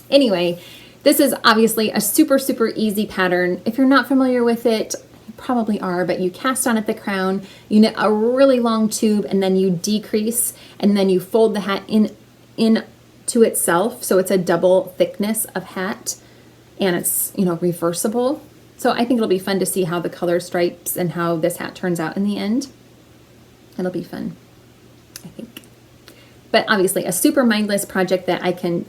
Anyway, this is obviously a super easy pattern. If you're not familiar with it, you probably are, but you cast on at the crown, you knit a really long tube, and then you decrease, and then you fold the hat in to itself, so it's a double thickness of hat, and it's, you know, reversible. So I think it'll be fun to see how the color stripes and how this hat turns out in the end. It'll be fun, I think. But obviously a super mindless project that I can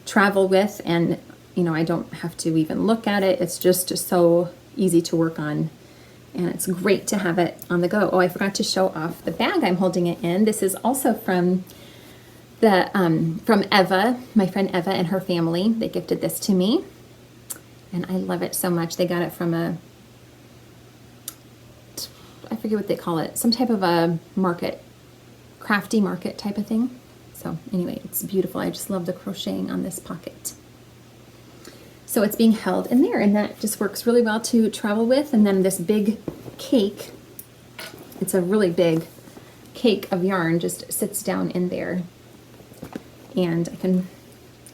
travel with, and you know, I don't have to even look at it. It's just so easy to work on, and it's great to have it on the go. Oh, I forgot to show off the bag I'm holding it in. This is also from Eva, my friend Eva and her family. They gifted this to me, and I love it so much. They got it from I forget what they call it, some type of a market, crafty market type of thing. So anyway, it's beautiful. I just love the crocheting on this pocket. So it's being held in there, and that just works really well to travel with. And then this big cake, it's a really big cake of yarn, just sits down in there, and I can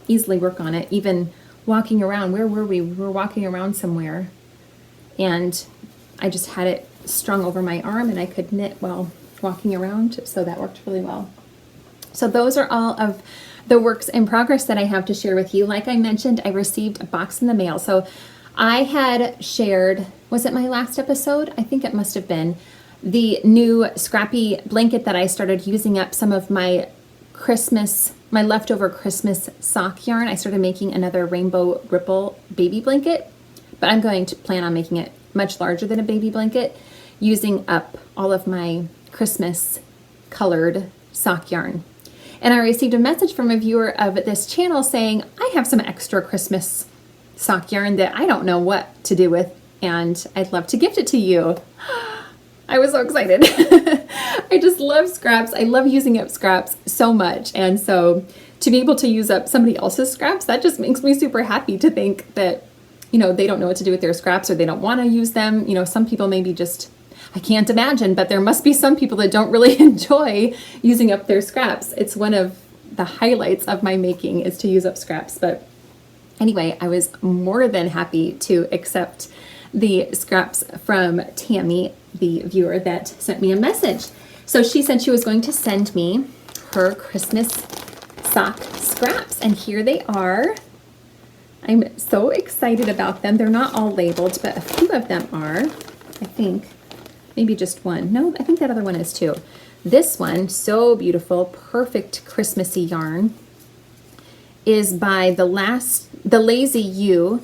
easily work on it. Even walking around, where were we? We were walking around somewhere, and I just had it strung over my arm, and I could knit while walking around, so that worked really well. So those are all of the works in progress that I have to share with you. Like I mentioned, I received a box in the mail. So I had shared, was it my last episode? I think it must have been, the new Scrappy blanket that I started using up some of my leftover Christmas sock yarn. I started making another rainbow ripple baby blanket, but I'm going to plan on making it much larger than a baby blanket, using up all of my Christmas colored sock yarn. And I received a message from a viewer of this channel saying, I have some extra Christmas sock yarn that I don't know what to do with, and I'd love to gift it to you. I was so excited. I just love scraps. I love using up scraps so much. And so to be able to use up somebody else's scraps, that just makes me super happy to think that, you know, they don't know what to do with their scraps, or they don't want to use them. You know, some people maybe just, I can't imagine, but there must be some people that don't really enjoy using up their scraps. It's one of the highlights of my making, is to use up scraps. But anyway, I was more than happy to accept the scraps from Tammy, the viewer that sent me a message. So she said she was going to send me her Christmas sock scraps, and here they are. I'm so excited about them. They're not all labeled, but a few of them are, I think. Maybe just one. No, I think that other one is too. This one, so beautiful, perfect Christmassy yarn, is by the Lazy You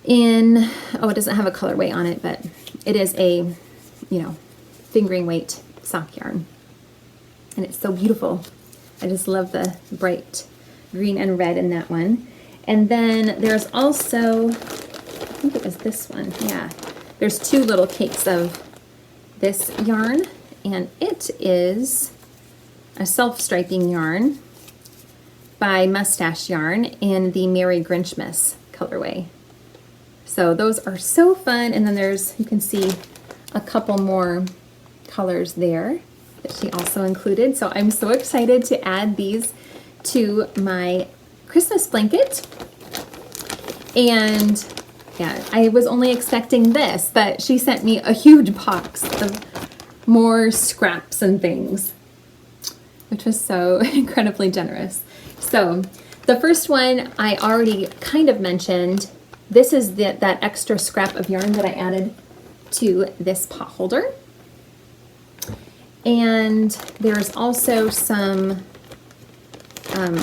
in, oh, it doesn't have a colorway on it, but it is a, you know, fingering weight sock yarn. And it's so beautiful. I just love the bright green and red in that one. And then there's also, I think it was this one, yeah. There's two little cakes of this yarn, and it is a self-striping yarn by Mustache Yarn in the Merry Grinchmas colorway. So those are so fun. And then there's, you can see a couple more colors there that she also included. So I'm so excited to add these to my Christmas blanket. And yeah, I was only expecting this, but she sent me a huge box of more scraps and things, which was so incredibly generous. So the first one I already kind of mentioned. This is that extra scrap of yarn that I added to this pot holder. And there's also some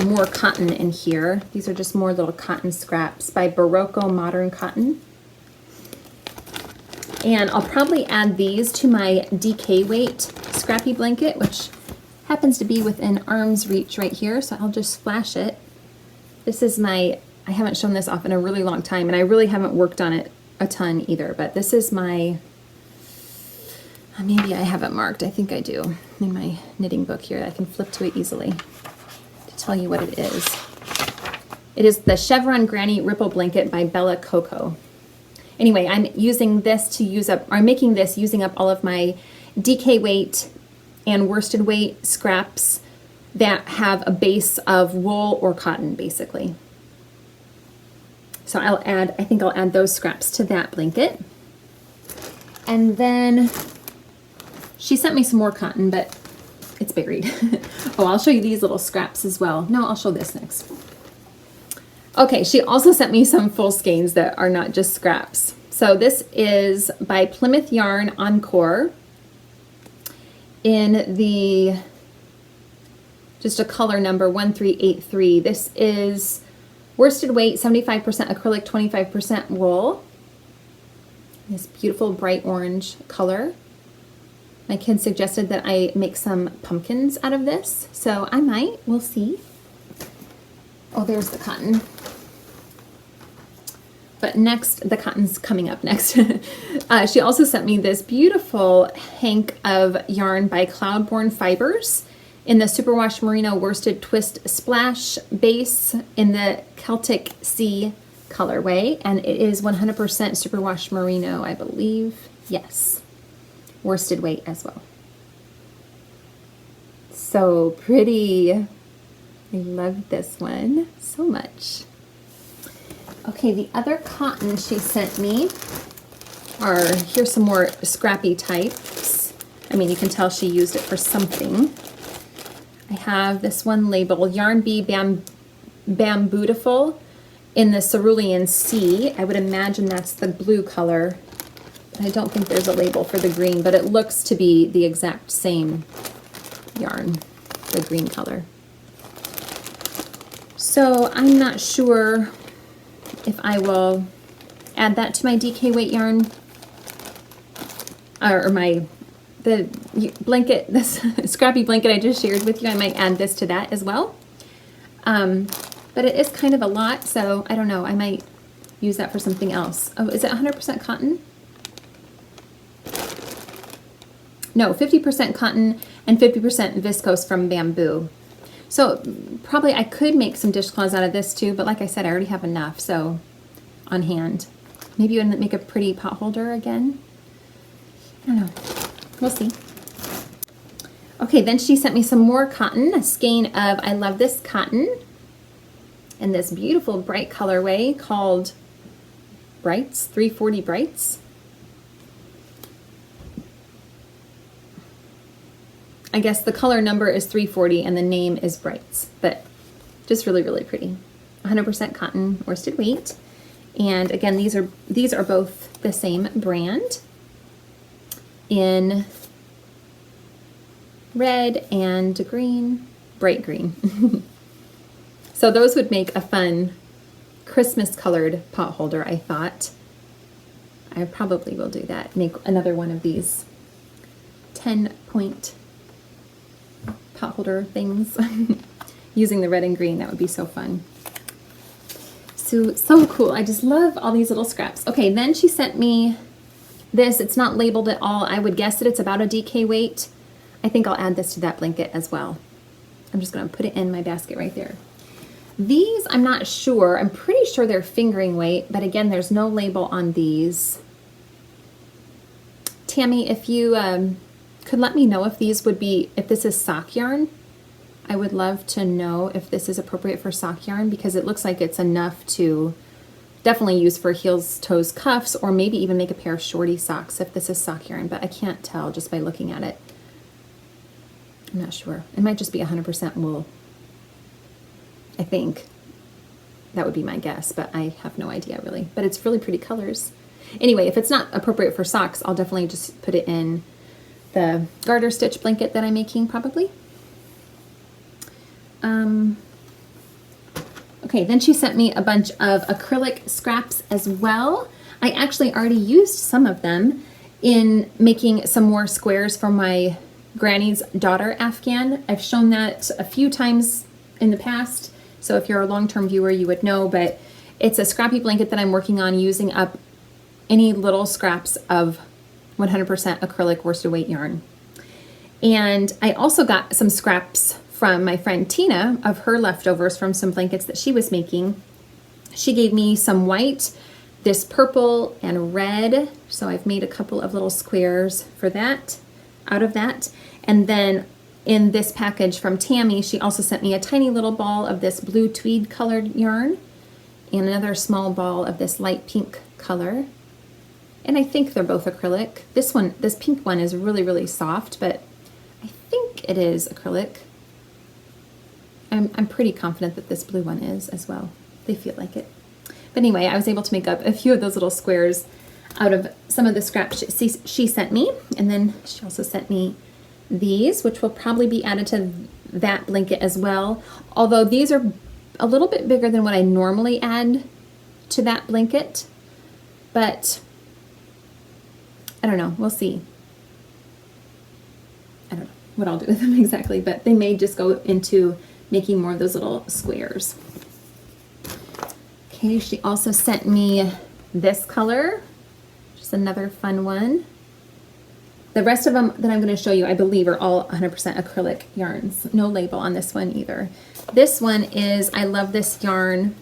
more cotton in here. These are just more little cotton scraps by Barocco Modern Cotton. And I'll probably add these to my DK weight Scrappy blanket, which happens to be within arm's reach right here, so I'll just flash it. This is my, I haven't shown this off in a really long time, and I really haven't worked on it a ton either, but this is my, maybe I have it marked, I think I do, in my knitting book here. I can flip to it easily to tell you what it is. It is the Chevron Granny Ripple Blanket by Bella Coco. Anyway, I'm using this to use up, or making this using up all of my DK weight and worsted weight scraps that have a base of wool or cotton, basically. So I'll add, I think I'll add those scraps to that blanket. And then she sent me some more cotton, but it's buried. Oh, I'll show you these little scraps as well. No, I'll show this next. Okay, she also sent me some full skeins that are not just scraps. So this is by Plymouth Yarn Encore in the, just a color number 1383. This is worsted weight, 75% acrylic, 25% wool. This beautiful bright orange color. My kids suggested that I make some pumpkins out of this, so I might, we'll see. Oh, there's the cotton. But next, the cotton's coming up next. She also sent me this beautiful hank of yarn by Cloudborne Fibers in the Superwash Merino Worsted Twist Splash base in the Celtic Sea colorway. And it is 100% Superwash Merino, I believe. Yes. Worsted weight as well. So pretty. I love this one so much. Okay, the other cotton she sent me are, here's some more scrappy types. I mean, you can tell she used it for something. I have this one labeled Yarn Bee Bambootiful in the Cerulean Sea. I would imagine that's the blue color. I don't think there's a label for the green, but it looks to be the exact same yarn, the green color. So I'm not sure if I will add that to my DK weight yarn, or the blanket, this scrappy blanket I just shared with you. I might add this to that as well. But it is kind of a lot, so I don't know. I might use that for something else. Oh, is it 100% cotton? No, 50% cotton and 50% viscose from bamboo. So probably I could make some dishcloths out of this too, but like I said, I already have enough, so on hand. Maybe you would make a pretty pot holder again. I don't know. We'll see. Okay, then she sent me some more cotton, a skein of I Love This Cotton in this beautiful bright colorway called Brights, 340 Brights. I guess the color number is 340 and the name is Brights, but just really, really pretty. 100% cotton worsted weight. And again, these are both the same brand in red and green, bright green. So those would make a fun Christmas colored pot holder, I thought. I probably will do that. Make another one of these 10-point pot holder things using the red and green. That would be so fun. So cool. I just love all these little scraps. Okay, then she sent me this. It's not labeled at all. I would guess that it's about a DK weight. I think I'll add this to that blanket as well. I'm just going to put it in my basket right there. These, I'm not sure. I'm pretty sure they're fingering weight, but again, there's no label on these. Tammy, if you could let me know if these would be, if this is sock yarn, I would love to know if this is appropriate for sock yarn, because it looks like it's enough to definitely use for heels, toes, cuffs, or maybe even make a pair of shorty socks if this is sock yarn, but I can't tell just by looking at it. I'm not sure. It might just be 100% wool. I think that would be my guess, but I have no idea really. But it's really pretty colors. Anyway, if it's not appropriate for socks, I'll definitely just put it in the garter stitch blanket that I'm making probably. Okay, then she sent me a bunch of acrylic scraps as well. I actually already used some of them in making some more squares for my granny's daughter afghan. I've shown that a few times in the past, so if you're a long-term viewer you would know, but it's a scrappy blanket that I'm working on using up any little scraps of 100% acrylic worsted weight yarn. And I also got some scraps from my friend Tina of her leftovers from some blankets that she was making. She gave me some white, this purple and red, so I've made a couple of little squares for that, out of that. And then in this package from Tammy, she also sent me a tiny little ball of this blue tweed colored yarn and another small ball of this light pink color. And I think they're both acrylic. This one, this pink one is really, really soft, but I think it is acrylic. I'm pretty confident that this blue one is as well. They feel like it. But anyway, I was able to make up a few of those little squares out of some of the scraps she sent me. And then she also sent me these, which will probably be added to that blanket as well. Although these are a little bit bigger than what I normally add to that blanket. But I don't know, we'll see. I don't know what I'll do with them exactly, but they may just go into making more of those little squares. Okay, she also sent me this color, just another fun one. The rest of them that I'm going to show you, I believe, are all 100% acrylic yarns. No label on this one either. This one is, I love this yarn.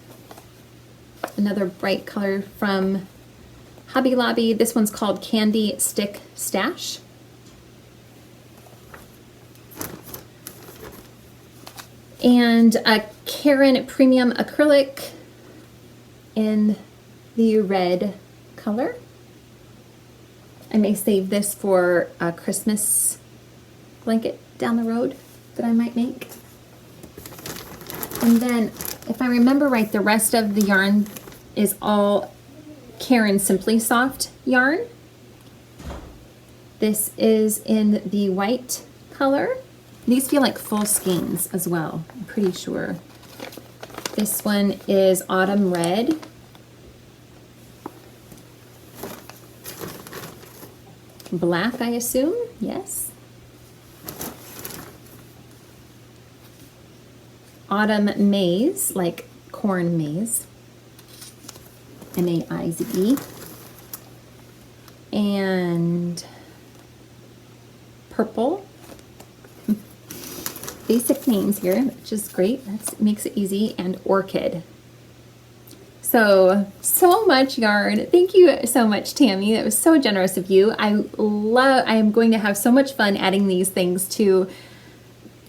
Another bright color from Hobby Lobby. This one's called Candy Stick Stash. And a Caron Premium Acrylic in the red color. I may save this for a Christmas blanket down the road that I might make. And then, if I remember right, the rest of the yarn is all Caron Simply Soft yarn. This is in the white color. These feel like full skeins as well, I'm pretty sure. This one is Autumn Red. Black, I assume, yes. Autumn Maize, like corn maize. M-A-I-Z-E. And purple. Basic names here, which is great. That makes it easy. And orchid. So much yarn. Thank you so much, Tammy. That was so generous of you. I am going to have so much fun adding these things to,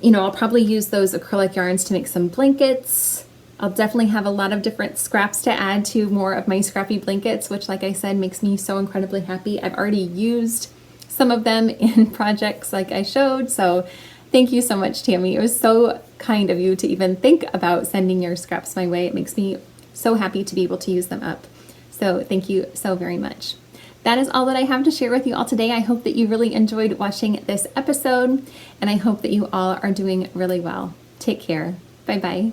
you know, I'll probably use those acrylic yarns to make some blankets. I'll definitely have a lot of different scraps to add to more of my scrappy blankets, which, like I said, makes me so incredibly happy. I've already used some of them in projects like I showed, so thank you so much, Tammy. It was so kind of you to even think about sending your scraps my way. It makes me so happy to be able to use them up. So thank you so very much. That is all that I have to share with you all today. I hope that you really enjoyed watching this episode, and I hope that you all are doing really well. Take care. Bye-bye.